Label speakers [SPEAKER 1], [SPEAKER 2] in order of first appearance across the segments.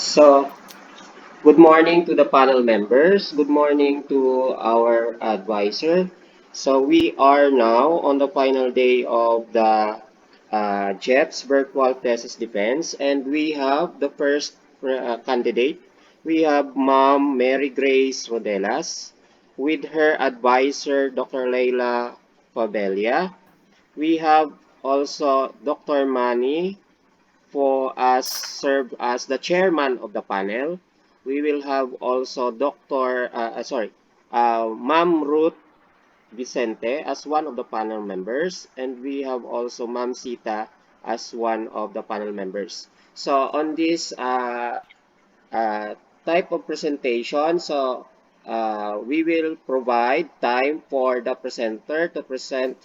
[SPEAKER 1] So, good morning to the panel members. Good morning to our advisor. So, we are now on the final day of the GEPS virtual thesis defense, and we have the first candidate. We have Ma'am Mary Grace Rodelas with her advisor, Dr. Leila Fabelia. We have also Dr. Manny for us serve as the chairman of the panel. We will have also Ma'am Ruth Vicente as one of the panel members, and we have also Ma'am Sita as one of the panel members. So on this uh, type of presentation, we will provide time for the presenter to present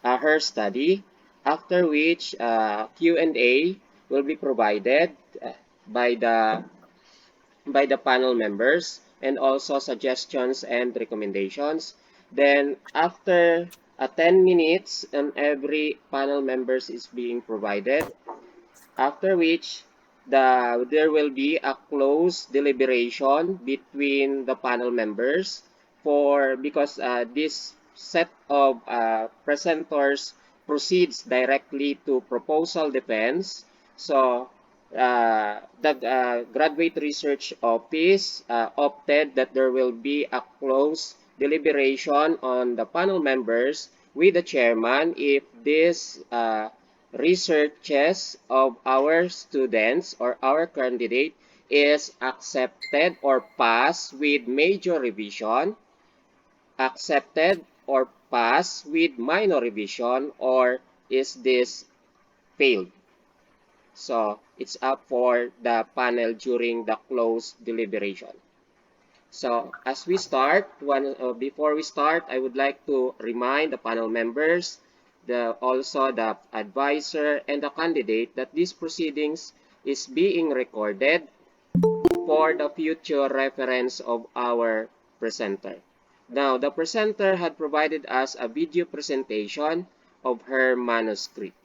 [SPEAKER 1] her study, after which Q&A will be provided by the by the panel members and also suggestions and recommendations. Then after 10 minutes and every panel members is being provided, after which there will be a close deliberation between the panel members for because this set of presenters proceeds directly to proposal defense. So the graduate research office opted that there will be a close deliberation on the panel members with the chairman if this researches of our students or our candidate is accepted or passed with major revision, accepted or passed with minor revision, or is this failed. So it's up for the panel during the closed deliberation. So as we start, before we start, I would like to remind the panel members, also the advisor and the candidate that these proceedings is being recorded for the future reference of our presenter. Now, the presenter had provided us a video presentation of her manuscript.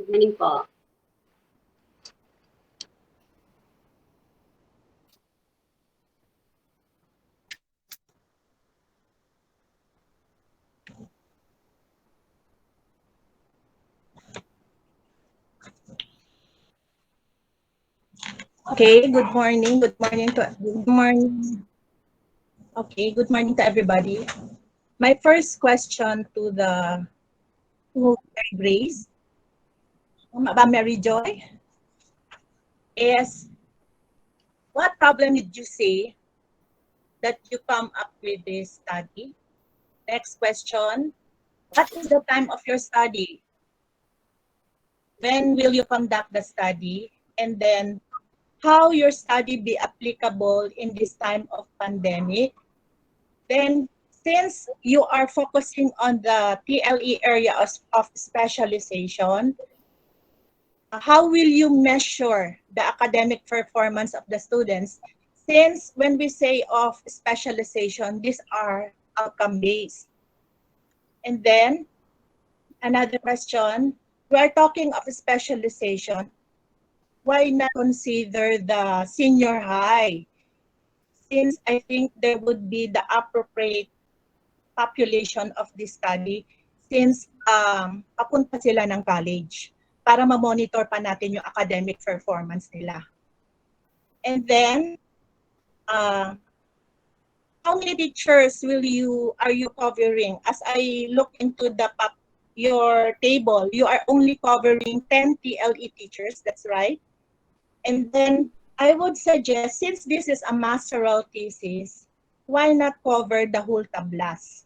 [SPEAKER 2] Morning po.
[SPEAKER 3] Okay, good morning. Good morning. Okay, good morning to everybody. My first question to Mary Grace, Mary Joy, is what problem did you say that you come up with this study? Next question, what is the time of your study? When will you conduct the study? And then how your study be applicable in this time of pandemic? Then, since you are focusing on the TLE area of specialization, how will you measure the academic performance of the students? Since when we say of specialization, these are outcome-based. And then, another question, we are talking of specialization. Why not consider the senior high? Since I think there would be the appropriate population of this study since papunta sila ng college para ma-monitor pa natin yung academic performance nila. And then, how many teachers are you covering? As I look into your table, you are only covering 10 TLE teachers, that's right. And then I would suggest, since this is a masteral thesis, why not cover the whole tablas?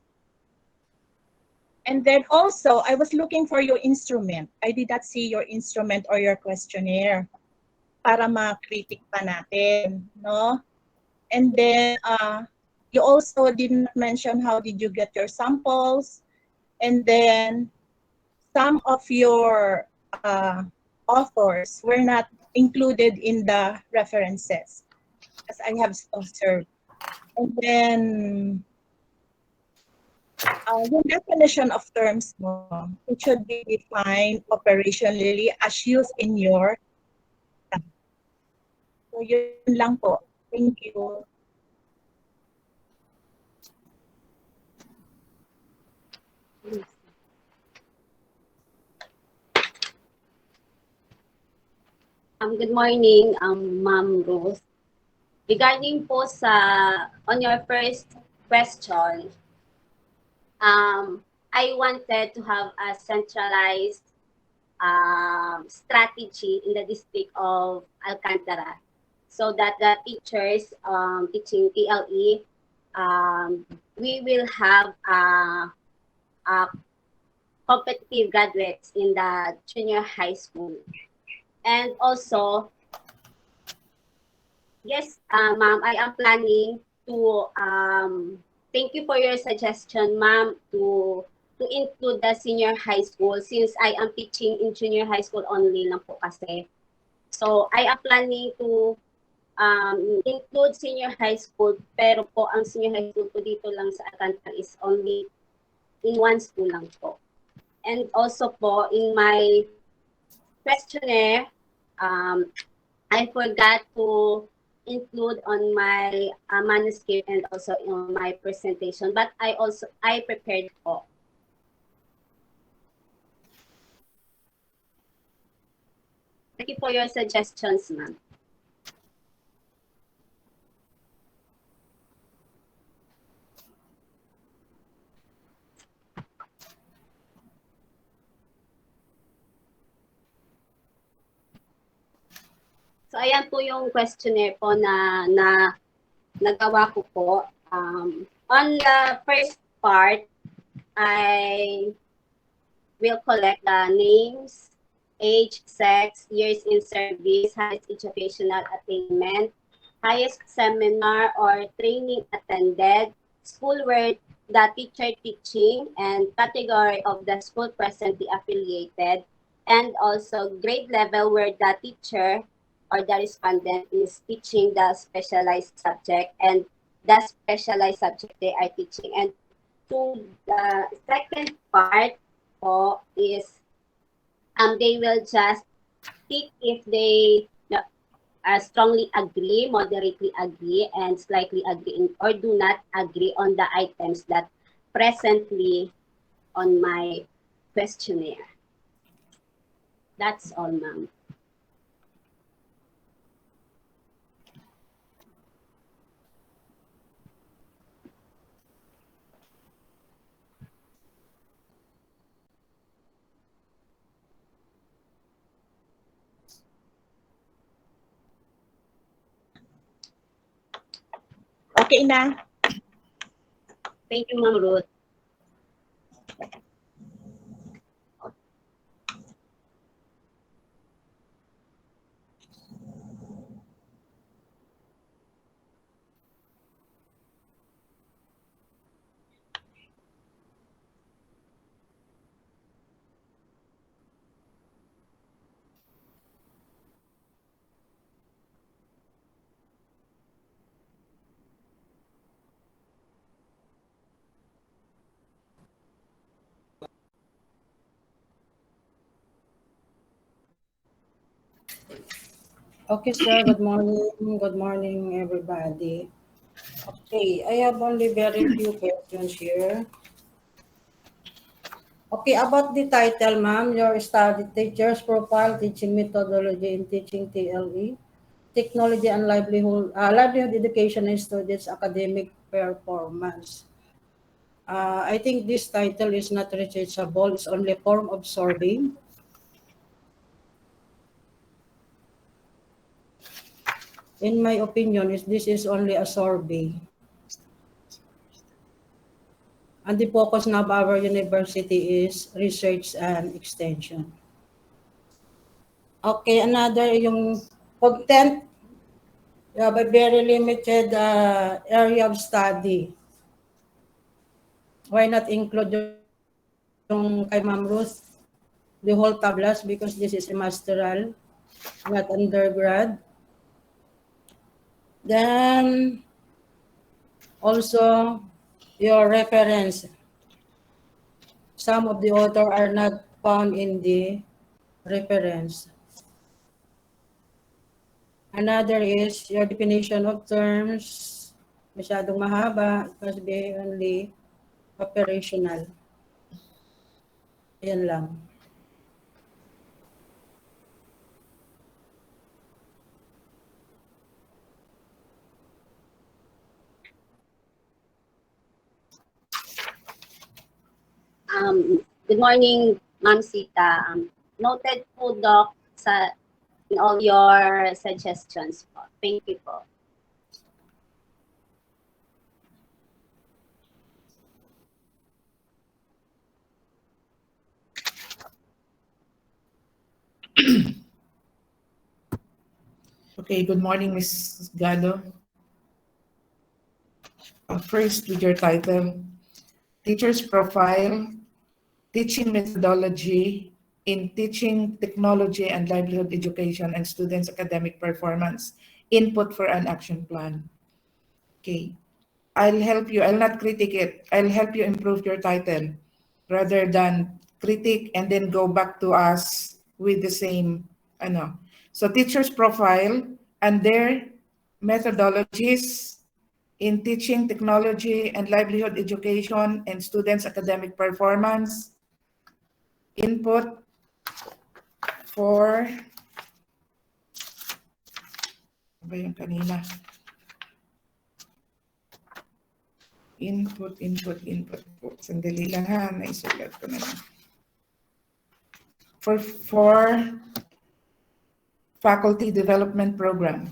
[SPEAKER 3] And then also, I was looking for your instrument. I did not see your instrument or your questionnaire para ma-critic pa natin, no? And then, you also did not mention how did you get your samples. And then, some of your authors were not included in the references, as I have observed. And then, yung definition of terms mo, it should be defined operationally as used in your So yun lang po. Thank you.
[SPEAKER 2] Good morning, Ma'am Rose. Regarding po on your first question, I wanted to have a centralized strategy in the district of Alcantara so that the teachers teaching TLE, we will have competitive graduates in the junior high school. And also, yes, ma'am, I am planning to, thank you for your suggestion, ma'am, to include the senior high school since I am teaching in junior high school only lang po kasi. So, I am planning to include senior high school, pero po ang senior high school po dito lang sa Alcantara is only in one school lang po. And also po, in my questionnaire, I forgot to include on my manuscript and also in my presentation, but I prepared po. Thank you for your suggestions, ma'am. So, ayan po yung questionnaire po na nagawa ko po. On the first part, I will collect the names, age, sex, years in service, highest educational attainment, highest seminar or training attended, school where the teacher teaching, and category of the school presently affiliated, and also grade level where the teacher or the respondent is teaching the specialized subject and the specialized subject they are teaching. And to the second part po is They will just tick if they strongly agree, moderately agree, and slightly agree, or do not agree on the items that presently on my questionnaire. That's all, ma'am.
[SPEAKER 3] Okay na?
[SPEAKER 2] Thank you, Ma'am Ruth.
[SPEAKER 4] Okay, sir. Good morning. Good morning, everybody. Okay, I have only very few questions here. Okay, about the title, ma'am, your study teacher's profile, teaching methodology in teaching TLE, technology and livelihood education and students' academic performance. I think this title is not researchable. It's only a form of survey. In my opinion, this is only a survey. And the focus now of our university is research and extension. Okay, another yung content, you have a very limited area of study. Why not include yung kay Ma'am Ruth, the whole tablas, because this is a masteral, not undergrad. Then also your reference. Some of the author are not found in the reference. Another is your definition of terms. Masyadong mahaba. It must be only operational. Yan lang.
[SPEAKER 2] Good morning, Ma'am Sita. Noted po, Doc, in all your suggestions po. Thank you po.
[SPEAKER 5] Okay, good morning, Ms. Gado. First, with your title, Teacher's Profile, Teaching Methodology in Teaching Technology and Livelihood Education and Students' Academic Performance, Input for an Action Plan. Okay, I'll help you. I'll not critique it. I'll help you improve your title rather than critique and then go back to us with the same, ano. So teacher's profile and their methodologies in teaching technology and livelihood education and students' academic performance, input for, ano ba yung kanina? Input. Sandali lang ha, naisulat ko na lang. For faculty development program.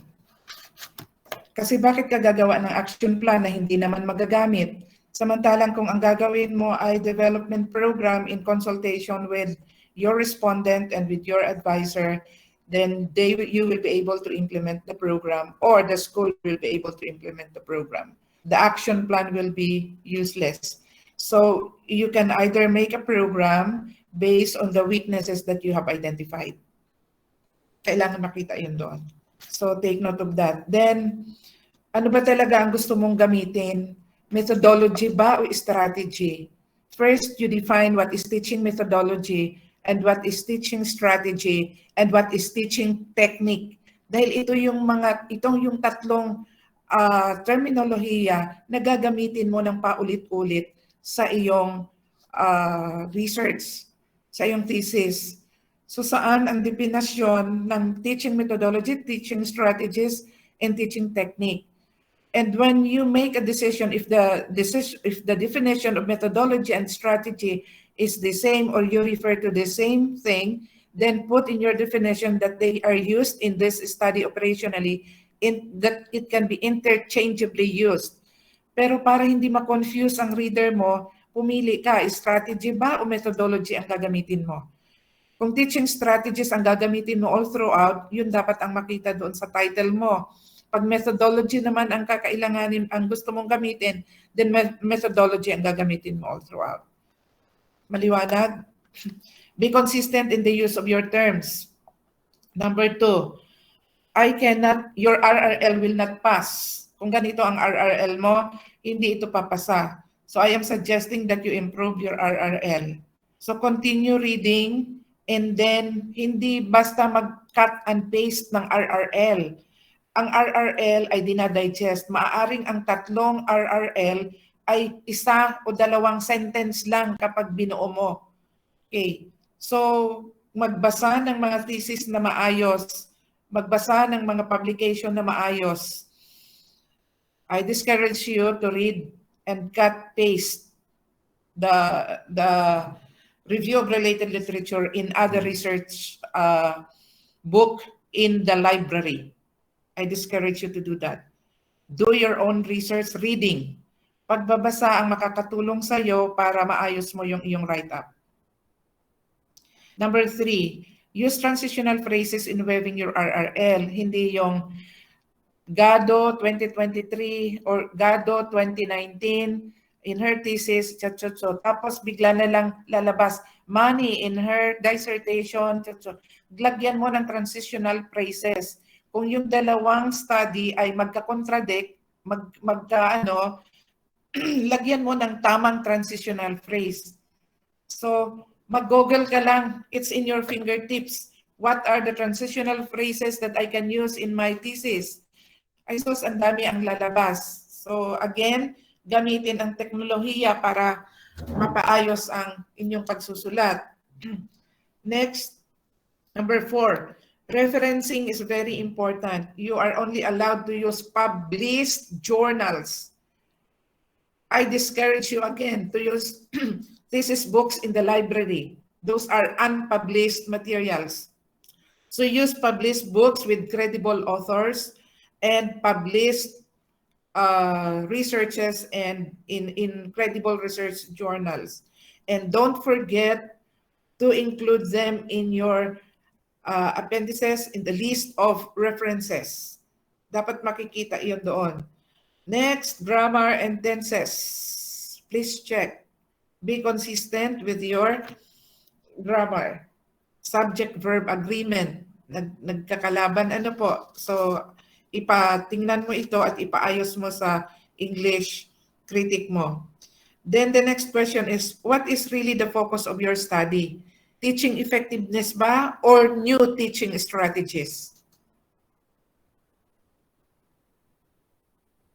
[SPEAKER 5] Kasi bakit ka gagawa ng action plan na hindi naman magagamit? Samantalang kung ang gagawin mo ay development program in consultation with your respondent and with your advisor, then you will be able to implement the program, or the school will be able to implement the program. The action plan will be useless. So you can either make a program based on the weaknesses that you have identified. Kailangan makita yun doon. So take note of that. Then, ano ba talaga ang gusto mong gamitin? Methodology ba o strategy? First, you define what is teaching methodology and what is teaching strategy, and what is teaching technique. Dahil itong yung tatlong terminolohiya na gagamitin mo ng paulit-ulit sa iyong research, sa iyong thesis. So saan ang definasyon ng teaching methodology, teaching strategies, and teaching technique? And when you make a decision, if the definition of methodology and strategy is the same or you refer to the same thing, then put in your definition that they are used in this study operationally, that it can be interchangeably used. Pero para hindi ma-confuse ang reader mo, pumili ka, strategy ba o methodology ang gagamitin mo? Kung teaching strategies ang gagamitin mo all throughout, yun dapat ang makita doon sa title mo. Pag methodology naman ang kakailanganin, ang gusto mong gamitin, then methodology ang gagamitin mo all throughout. Maliwanag? Be consistent in the use of your terms. Number 2, your RRL will not pass. Kung ganito ang RRL mo, hindi ito papasa. So I am suggesting that you improve your RRL. So continue reading, and then hindi basta mag-cut and paste ng RRL. Ang RRL ay dinadigest. Maaaring ang tatlong RRL ay isa o dalawang sentence lang kapag binuo mo. Okay. So, magbasa ng mga thesis na maayos, magbasa ng mga publication na maayos. I discourage you to read and cut paste the review of related literature in other research book in the library. I discourage you to do that. Do your own research reading. Pagbabasa ang makakatulong sa iyo para maayos mo yung iyong write-up. Number 3, use transitional phrases in weaving your RRL. Hindi yung GADO 2023 or GADO 2019 in her thesis, tapos bigla na lang lalabas money in her dissertation, lagyan mo ng transitional phrases. Kung yung dalawang study ay magka-contradict, lagyan mo ng tamang transitional phrase. So, mag-google ka lang. It's in your fingertips. What are the transitional phrases that I can use in my thesis? Ay sus, ang dami ang lalabas. So, again, gamitin ang teknolohiya para mapaayos ang inyong pagsusulat. Next, number 4. Referencing is very important. You are only allowed to use published journals. I discourage you again to use thesis books in the library. Those are unpublished materials. So use published books with credible authors and published researches and in credible research journals. And don't forget to include them in your appendices in the list of references. Dapat makikita iyon doon. Next, grammar and tenses. Please check. Be consistent with your grammar. Subject-verb agreement. Nagkakalaban ano po. So, ipatingnan mo ito at ipaayos mo sa English critic mo. Then the next question is, what is really the focus of your study? Teaching effectiveness ba or new teaching strategies?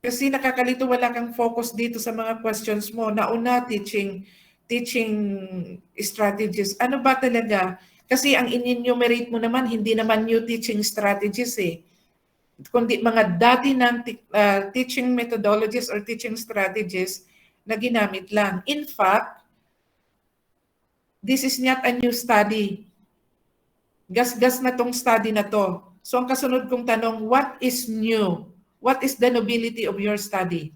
[SPEAKER 5] Kasi nakakalito, wala kang focus dito sa mga questions mo. Nauna, teaching strategies. Ano ba talaga? Kasi ang in-enumerate mo naman, hindi naman new teaching strategies eh. Kundi mga dati ng teaching methodologies or teaching strategies na ginamit lang. In fact, this is not a new study. Gas-gas na tong study na to. So ang kasunod kong tanong, what is new? What is the nobility of your study?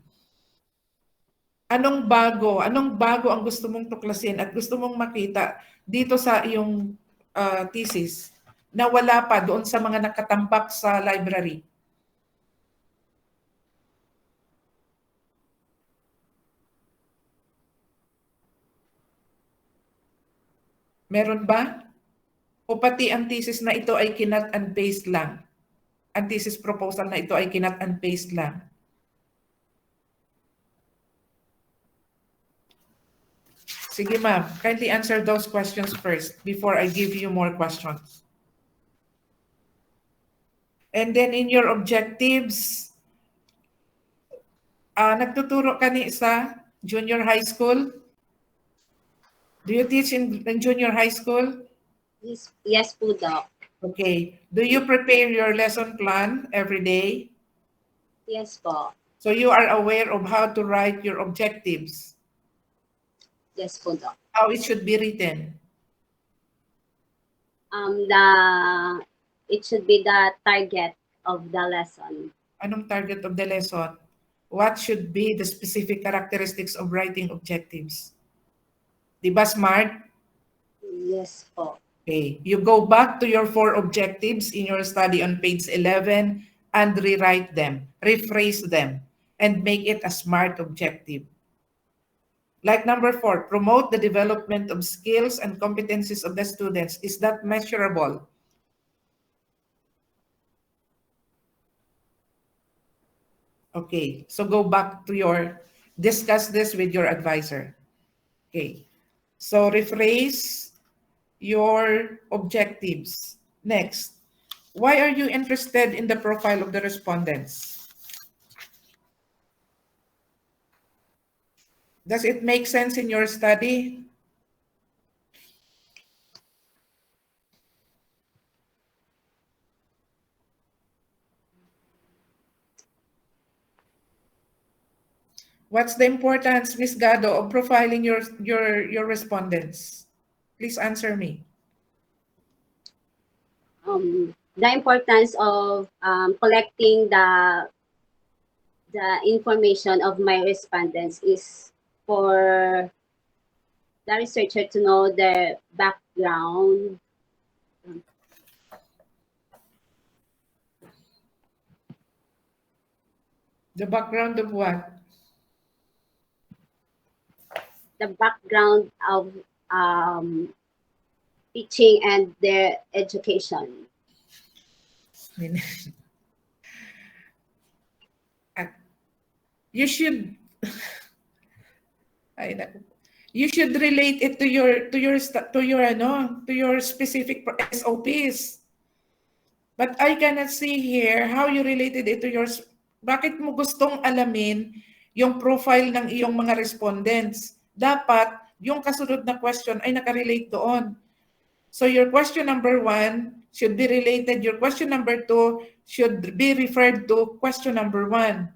[SPEAKER 5] Anong bago? Anong bago ang gusto mong tuklasin at gusto mong makita dito sa iyong thesis na wala pa doon sa mga nakatambak sa library? Meron ba? O pati ang thesis na ito ay kinat and paste lang? Ang thesis proposal na ito ay kinat and paste lang? Sige, ma'am. Kindly answer those questions first before I give you more questions. And then in your objectives, nagtuturo ka ni sa junior high school? Do you teach in junior high school?
[SPEAKER 2] Yes po, Doc.
[SPEAKER 5] Okay. Do you prepare your lesson plan every day?
[SPEAKER 2] Yes po.
[SPEAKER 5] So you are aware of how to write your objectives,
[SPEAKER 2] Yes po, Doc.
[SPEAKER 5] how it should be written.
[SPEAKER 2] It should be the target of the lesson.
[SPEAKER 5] Anong target of the lesson? What should be the specific characteristics of writing objectives? Di ba smart?
[SPEAKER 2] Yes po.
[SPEAKER 5] Okay. You go back to your 4 objectives in your study on page 11 and rewrite them, rephrase them, and make it a SMART objective. Like number 4, promote the development of skills and competencies of the students. Is that measurable? Okay, so go back to discuss this with your advisor. Okay, so rephrase your objectives. Next, why are you interested in the profile of the respondents? Does it make sense in your study? What's the importance, Ms. Gado, of profiling your respondents? Please answer me.
[SPEAKER 2] The importance of collecting the information of my respondents is for the researcher to know their background.
[SPEAKER 5] The background of what?
[SPEAKER 2] The background of teaching and their education.
[SPEAKER 5] You should you should relate it to your specific SOPs. But I cannot see here how you related it to yours. Bakit mo gustong alamin yung profile ng iyong mga respondents? Dapat yung kasunod na question ay nakarelate doon. So your question number 1 should be related. Your question number 2 should be referred to question number 1.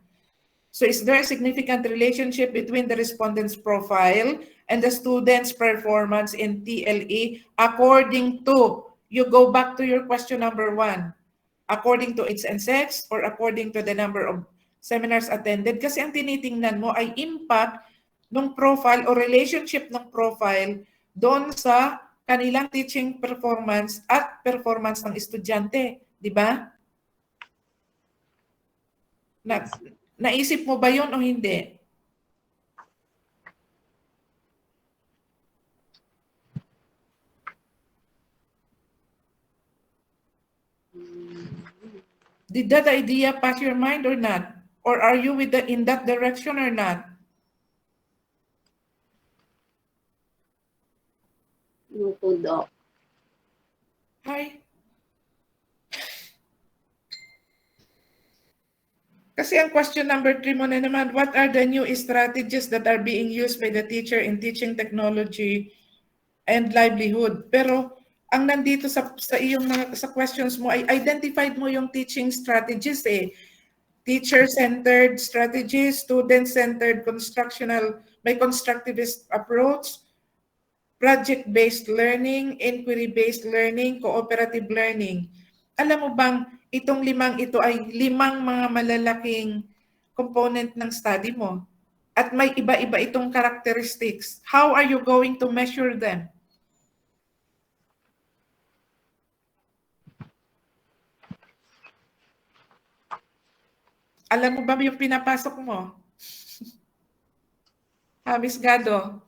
[SPEAKER 5] So is there a significant relationship between the respondent's profile and the student's performance in TLE according to, you go back to your question number 1, according to age and sex or according to the number of seminars attended? Kasi ang tinitingnan mo ay impact ng profile o relationship ng profile doon sa kanilang teaching performance at performance ng estudyante. Di ba? Naisip mo ba yun o hindi? Did that idea pass your mind or not? Or are you in that direction or not?
[SPEAKER 2] No po, Doc.
[SPEAKER 5] Hi. Kasi ang question number 3 mo na naman, what are the new strategies that are being used by the teacher in teaching technology and livelihood? Pero ang nandito sa iyong sa questions mo ay identified mo yung teaching strategies eh. Teacher-centered strategies, student-centered, may constructivist approach, project-based learning, inquiry-based learning, cooperative learning. Alam mo bang itong 5 ito ay 5 mga malalaking component ng study mo? At may iba-iba itong characteristics. How are you going to measure them? Alam mo ba yung pinapasok mo? Miss Gado,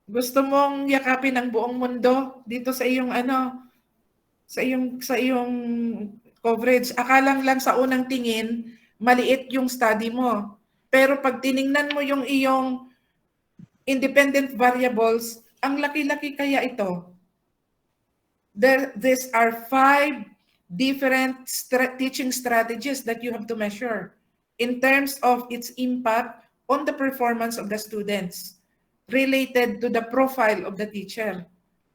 [SPEAKER 5] gusto mong yakapin ang buong mundo dito sa iyong sa iyong coverage. Akalang lang sa unang tingin, maliit yung study mo. Pero pag tiningnan mo yung iyong independent variables, ang laki-laki kaya ito. These are 5 different teaching strategies that you have to measure in terms of its impact on the performance of the students related to the profile of the teacher,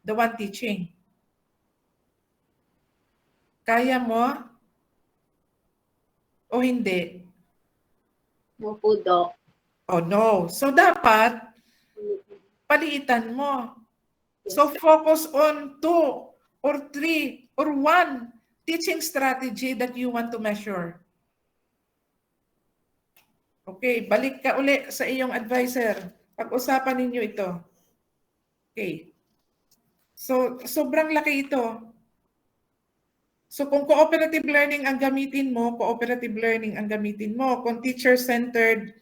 [SPEAKER 5] the one teaching. Kaya mo o hindi?
[SPEAKER 2] No po, Doc.
[SPEAKER 5] Oh no. So dapat paliitan mo. So focus on 2 or 3 or 1 teaching strategy that you want to measure. Okay, balik ka uli sa iyong advisor. Pag-usapan ninyo ito. Okay. So, sobrang laki ito. So, kung cooperative learning ang gamitin mo, cooperative learning ang gamitin mo. Kung teacher-centered,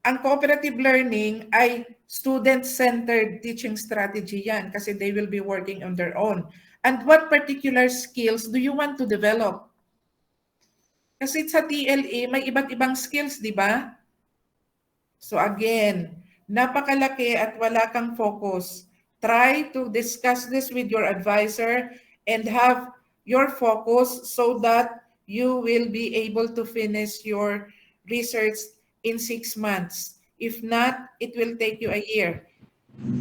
[SPEAKER 5] ang cooperative learning ay student-centered teaching strategy yan kasi they will be working on their own. And what particular skills do you want to develop? Kasi sa TLA, may iba't ibang skills, di ba? So again, napakalaki at wala kang focus. Try to discuss this with your advisor and have your focus so that you will be able to finish your research in 6 months. If not, it will take you a year.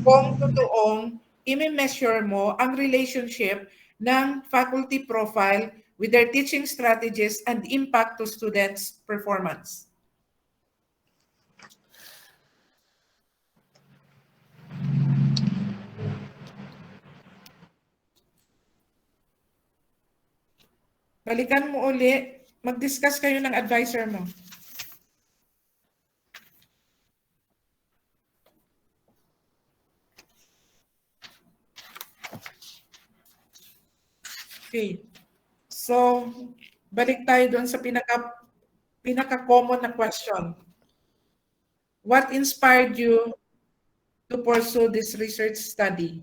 [SPEAKER 5] Kung totoong i-measure mo ang relationship ng faculty profile with their teaching strategies and impact to students' performance. Balikan mo uli, mag-discuss kayo ng advisor mo. Okay. So, balik tayo doon sa pinaka-common na question. What inspired you to pursue this research study?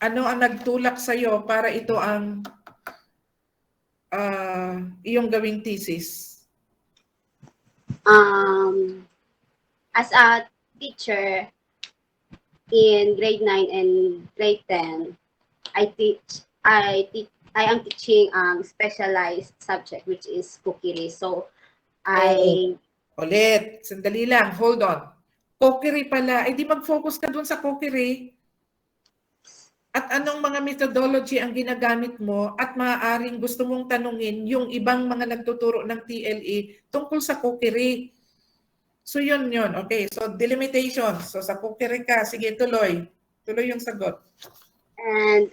[SPEAKER 5] Ano ang nagtulak sa iyo para ito ang iyong gawing thesis?
[SPEAKER 2] As a teacher in grade 9 and grade 10, I am teaching specialized subject which is cookery. So
[SPEAKER 5] Ulit, sandali lang, hold on. Cookery pala, di mag-focus ka dun sa cookery. At anong mga methodology ang ginagamit mo at maaaring gusto mong tanungin yung ibang mga nagtuturo ng TLE tungkol sa cookery. So yun. Okay, so delimitation. So sa cookery ka, sige tuloy. Tuloy yung sagot.
[SPEAKER 2] And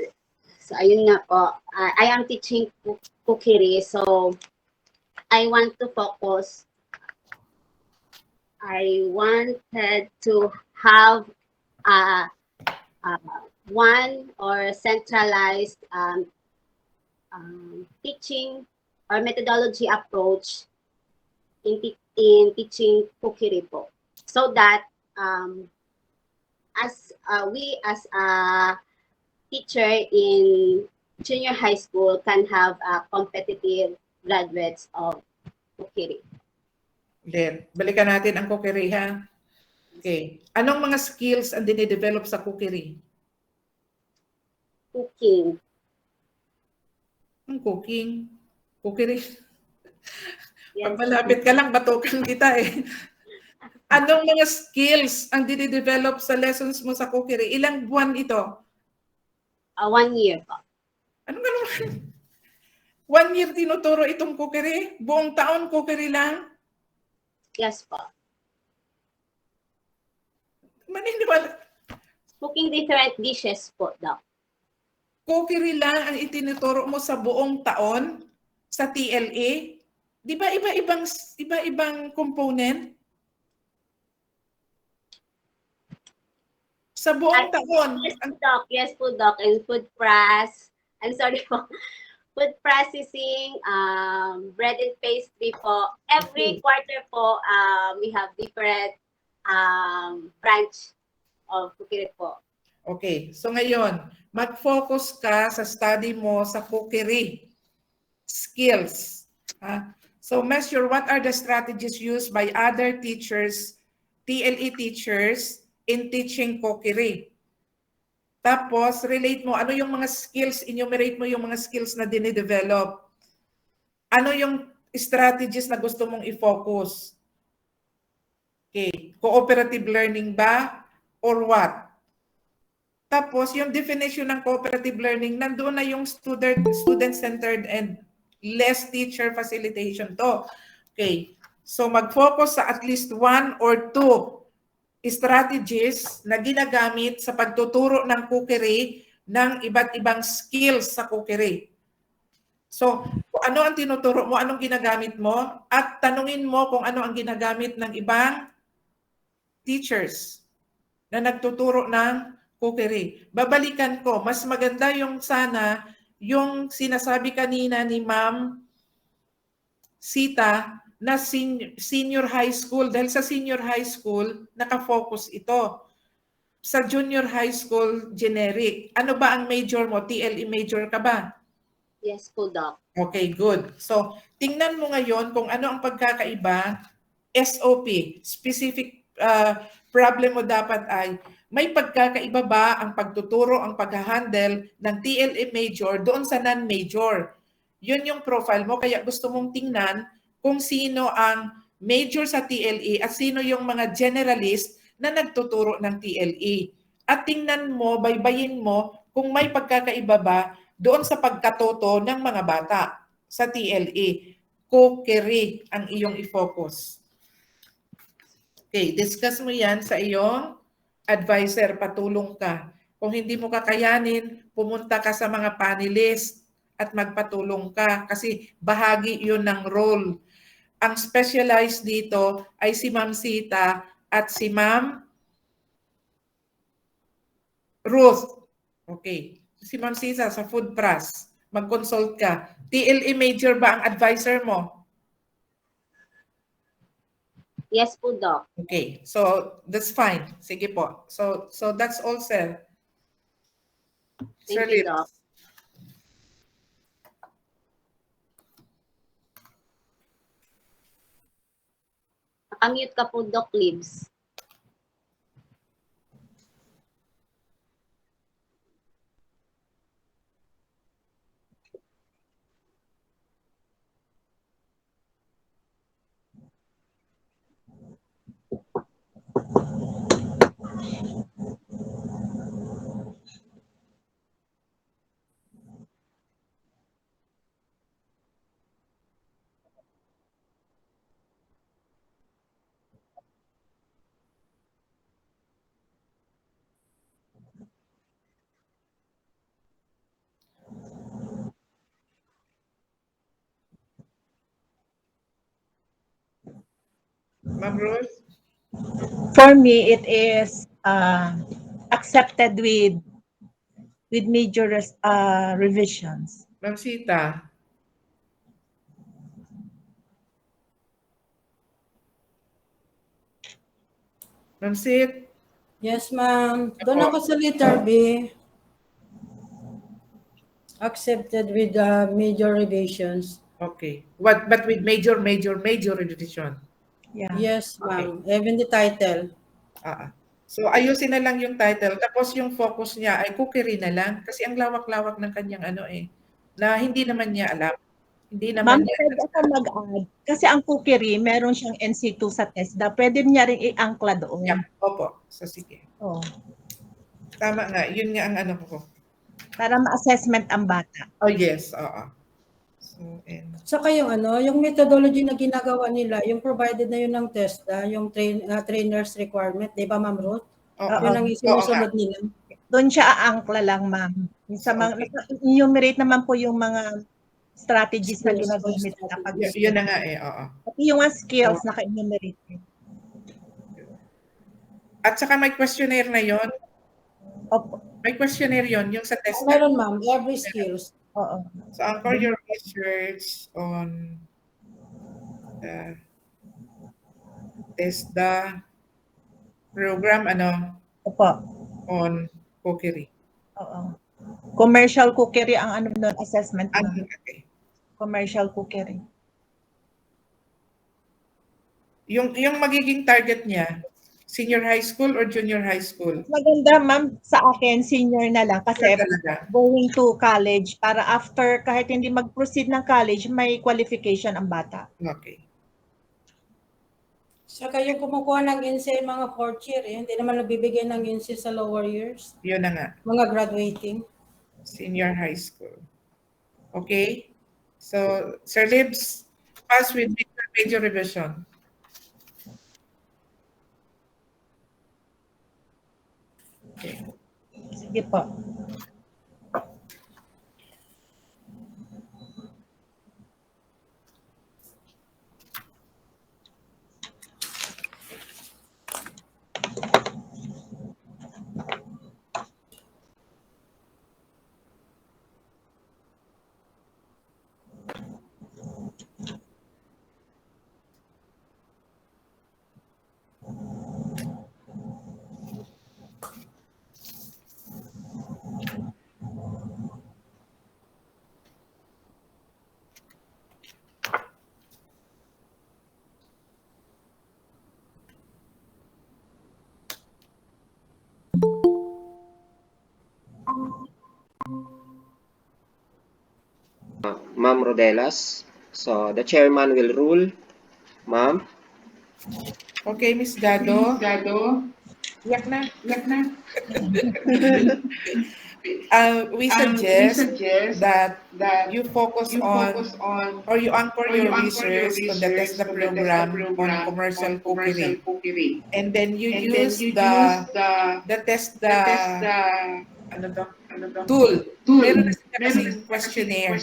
[SPEAKER 2] so ayun nga po, I am teaching cookery. So I want to focus. I wanted to have one or centralized teaching or methodology approach in teaching cookery po. So that as a teacher in junior high school can have competitive graduates of cookery.
[SPEAKER 5] Then, balikan natin ang cookery ha. Okay. Anong mga skills ang dinidevelop sa cookery?
[SPEAKER 2] Cooking.
[SPEAKER 5] Ang cooking. Cookery.
[SPEAKER 2] Yes.
[SPEAKER 5] Pag malapit ka lang, batukan kita eh. Anong mga skills ang dinidevelop sa lessons mo sa cookery? Ilang buwan ito?
[SPEAKER 2] 1 year po.
[SPEAKER 5] Anong gano'n? 1 year tinuturo itong cookery? Buong taon cookery lang?
[SPEAKER 2] Yes po.
[SPEAKER 5] Maniniwala.
[SPEAKER 2] Cooking different dishes po daw.
[SPEAKER 5] Cookery lang ang itinuturo mo sa buong taon sa TLA? Di ba iba-ibang component? Sa buong taon.
[SPEAKER 2] Yes po, Doc. And food press. I'm sorry po. Food processing, bread and pastry po. Every quarter po, we have different branch of cookery po.
[SPEAKER 5] Okay. So ngayon, mag-focus ka sa study mo sa cookery skills. Ha? So measure what are the strategies used by other teachers, TLE teachers, in teaching cookery. Tapos, relate mo, ano yung mga skills, enumerate mo yung mga skills na dinidevelop. Ano yung strategies na gusto mong i-focus? Okay, cooperative learning ba or what? Tapos, yung definition ng cooperative learning, nandoon na yung student-centered and less teacher facilitation to. Okay, so mag-focus sa at least one or two strategies na ginagamit sa pagtuturo ng cookery ng iba't ibang skills sa cookery. So, kung ano ang tinuturo mo, anong ginagamit mo, at tanungin mo kung ano ang ginagamit ng ibang teachers na nagtuturo ng cookery. Babalikan ko, mas maganda yung sana yung sinasabi kanina ni Ma'am Sita na senior high school. Dahil sa senior high school, nakafocus ito. Sa junior high school, generic. Ano ba ang major mo? TLE major ka ba?
[SPEAKER 2] Yes po, Doc.
[SPEAKER 5] Okay, good. So, tingnan mo ngayon kung ano ang pagkakaiba. SOP, specific problem mo dapat ay may pagkakaiba ba ang pagtuturo, ang pag-handle ng TLE major doon sa non-major. Yun yung profile mo, kaya gusto mong tingnan kung sino ang major sa TLE at sino yung mga generalist na nagtuturo ng TLE. At tingnan mo, baybayin mo kung may pagkakaiba ba doon sa pagkatoto ng mga bata sa TLE. Cookery ang iyong i-focus. Okay, discuss mo yan sa iyong advisor, patulong ka. Kung hindi mo kakayanin, pumunta ka sa mga panelist at magpatulong ka kasi bahagi yun ng role. Ang specialized dito ay si Ma'am Sita at si Ma'am Ruth. Okay. Si Ma'am Sita sa Food Pras, mag-consult ka. TLE major ba ang advisor mo?
[SPEAKER 2] Yes po, Doc.
[SPEAKER 5] Okay. So, that's fine. Sige po. So that's all, sir.
[SPEAKER 2] Thank you, Doc. Nakamute ka po, Doc Libs.
[SPEAKER 5] Ma'am Ruth?
[SPEAKER 3] For me, it is accepted with major revisions.
[SPEAKER 5] Ma'am Sita? Ma'am Sit?
[SPEAKER 4] Yes, ma'am. Doon ako sa letter B. Accepted with major revisions.
[SPEAKER 5] Okay. But with major revision.
[SPEAKER 3] Yeah.
[SPEAKER 4] Yes, ma'am. Even the title.
[SPEAKER 5] So ayusin na lang yung title. Tapos yung focus niya ay cookery na lang. Kasi ang lawak-lawak ng kanyang na hindi naman niya alam. Hindi
[SPEAKER 3] Ma'am,
[SPEAKER 5] naman niya.
[SPEAKER 3] pwede ako mag-add. Kasi ang cookery, meron siyang NC2 sa TESDA. Pwede niya rin i-angkla doon.
[SPEAKER 5] Yeah. Opo. So sige.
[SPEAKER 3] Oh.
[SPEAKER 5] Tama nga. Yun nga ang ko.
[SPEAKER 3] Para ma-assessment ang bata.
[SPEAKER 5] Oh yes. Oo.
[SPEAKER 4] Saka yung yung methodology na ginagawa nila, yung provided na yun ng TESDA, yung trainer's requirement, di ba, Ma'am Ruth? Yun ang isinusunod nila.
[SPEAKER 3] Doon siya aangkla lang, ma'am. Sa mga, enumerate naman po yung mga strategies na ginagamit na pag
[SPEAKER 5] yun na nga oo.
[SPEAKER 3] Pati yung mga skills naka-enumerate.
[SPEAKER 5] At saka may questionnaire na yon.
[SPEAKER 3] Opo.
[SPEAKER 5] May questionnaire yon yung sa test.
[SPEAKER 4] Meron, ma'am. Every skills.
[SPEAKER 3] Oo.
[SPEAKER 5] So anchor your research on the TESDA program
[SPEAKER 3] Opo.
[SPEAKER 5] on cookery.
[SPEAKER 3] Oo. Commercial cookery ang doon assessment mo.
[SPEAKER 5] Okay.
[SPEAKER 3] Commercial cookery.
[SPEAKER 5] Yung magiging target niya, senior high school or junior high school?
[SPEAKER 3] Maganda, ma'am, sa akin, senior na lang kasi
[SPEAKER 5] Senior talaga.
[SPEAKER 3] going to college para after, kahit hindi mag-proceed ng college, may qualification ang bata.
[SPEAKER 5] Okay.
[SPEAKER 4] Saka yung kumukuha ng NC mga fourth year, hindi naman nagbibigay ng NC sa lower years.
[SPEAKER 5] Yun na nga.
[SPEAKER 4] Mga graduating.
[SPEAKER 5] Senior high school. Okay? So, Sir Libs, pass with major revision. Okay.
[SPEAKER 3] Sige po.
[SPEAKER 1] Ma'am Rodelas. So the chairman will rule. Ma'am.
[SPEAKER 5] Okay, Miss Gado. Yak na. We suggest that you focus on or you anchor your research to the TESDA program on commercial cookery. And then you use the TESDA ano to? Tool. Meron na sila kasing questionnaire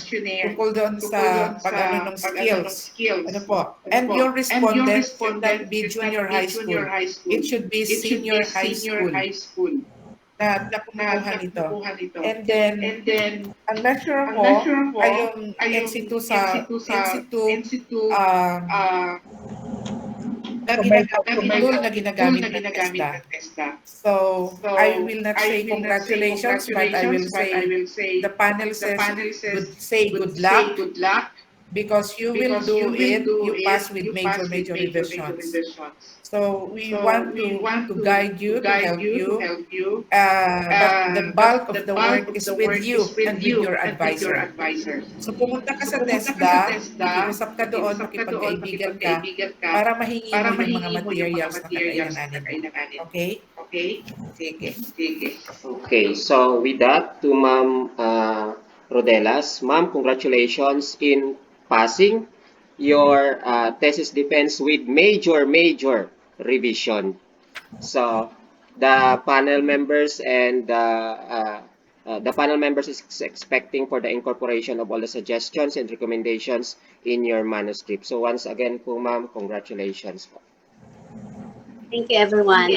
[SPEAKER 5] tungkol doon sa pag-ano ng skills. Ano po? And your respondent should not be junior high school. It should be senior high school na kumukuha nito. And then, ang lecturer mo ay yung NC2 tool na ginagamit ng TESDA. So, I will not say congratulations, but I will say the panel say good luck because you will do it, you pass with major revisions. So, we want to guide you, to help you, but the bulk of the work is with you and with your advisor. So, pumunta ka sa TESDA, iusap ka doon, makipagkaibigan ka, para mahingi mo yung mga materials na kakailanganin mo. Okay? Sige.
[SPEAKER 1] Okay, so with that, to Ma'am Rodelas. Ma'am, congratulations in passing your thesis defense with major revision. So the panel members and the panel members is expecting for the incorporation of all the suggestions and recommendations in your manuscript. So once again po ma'am, congratulations po.
[SPEAKER 2] Thank you, everyone.